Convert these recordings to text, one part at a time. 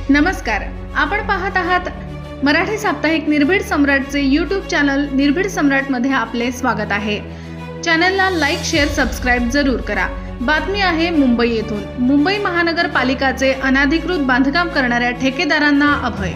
नमस्कार, आपण पाहत आहात मराठी साप्ताहिक निर्भीड सम्राटचे यूट्यूब चॅनल निर्भीड सम्राट मध्ये आपले स्वागत आहे। चॅनलला लाईक, शेअर, सबस्क्राइब जरूर करा। बातमी आहे मुंबई येथून। मुंबई महानगरपालिकाचे अनधिकृत बांधकाम करणाऱ्या ठेकेदारांना अभय।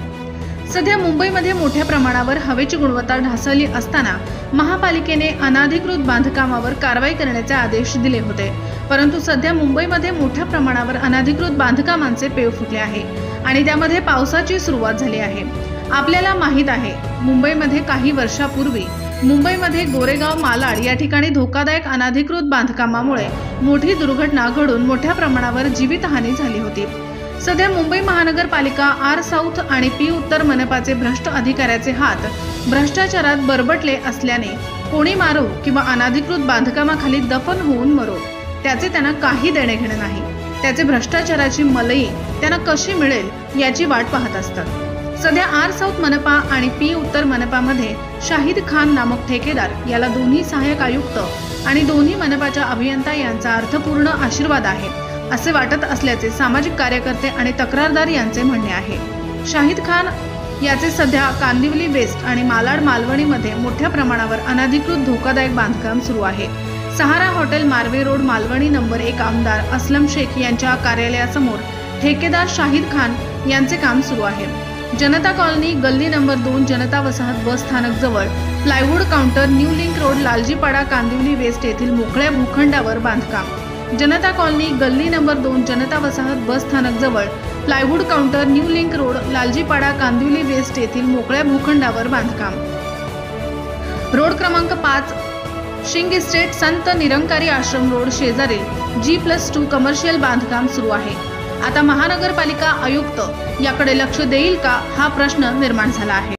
सध्या मुंबईमध्ये मोठ्या प्रमाणावर हवेची गुणवत्ता ढासळली असताना महापालिकेने अनधिकृत बांधकामावर कारवाई करण्याचे आदेश दिले होते, परंतु सध्या मुंबईमध्ये मोठ्या प्रमाणावर अनधिकृत बांधकामांचे पेव फुटले आहे आणि त्यामध्ये पावसाची सुरुवात झाली आहे। आपल्याला माहित आहे, मुंबईमध्ये काही वर्षापूर्वी मुंबईमध्ये गोरेगाव मालाड या ठिकाणी धोकादायक अनधिकृत बांधकामामुळे मोठी दुर्घटना घडून मोठ्या प्रमाणावर जीवितहानी झाली होती। सध्या मुंबई महानगरपालिका आर साऊथ आणि पी उत्तर मनपाचे भ्रष्ट अधिकाऱ्याचे हात भ्रष्टाचारात बरबटले असल्याने कोणी मारो किंवा अनधिकृत बांधकामाखाली दफन होऊन मरो त्याचे त्यांना काही देणे घेणे नाही। त्याचे भ्रष्टाचाराची मलई त्यांना कशी मिळेल याची वाट पाहत असतात। सध्या आर साऊथ मनपा आणि पी उत्तर मनपामध्ये शाहिद खान नामक ठेकेदार याला दोन्ही सहाय्यक आयुक्त आणि दोन्ही मनपाच्या अभियंता यांचा अर्थपूर्ण आशीर्वाद आहे असे वाटत असल्याचे सामाजिक कार्यकर्ते आणि तक्रारदार यांचे म्हणणे आहे। शाहिद खान याचे सध्या कांदिवली वेस्ट आणि मालाड मालवणीमध्ये मोठ्या प्रमाणावर अनधिकृत धोकादायक बांधकाम सुरू आहे। सहारा hotel, Marve road, Malvani number 1 आमदार असलम शेख यांच्या कार्यालयासमोर ठेकेदार शाहिद खान यांचे काम सुरू आहे। जनता कॉलनी, गल्ली नंबर 2, जनता वसाहत बस स्थानक जवळ plywood counter, new link road, Laljipada, Kandivali west येथील मोकळ्या भूखंडावर बांधकाम। जनता कॉलनी, गल्ली नंबर 2, जनता वसाहत बस स्थानक जवळ plywood counter, new link road, Laljipada, Kandivali west येथील मोकळ्या भूखंडावर बांधकाम। रोड क्रमांक 5, शिंग इस्टेट, संत निरंकारी आश्रम रोड शेजारील G+2 कमर्शियल बांधकाम सुरू आहे। आता महानगरपालिका आयुक्त याकडे लक्ष देईल का हा प्रश्न निर्माण झाला आहे।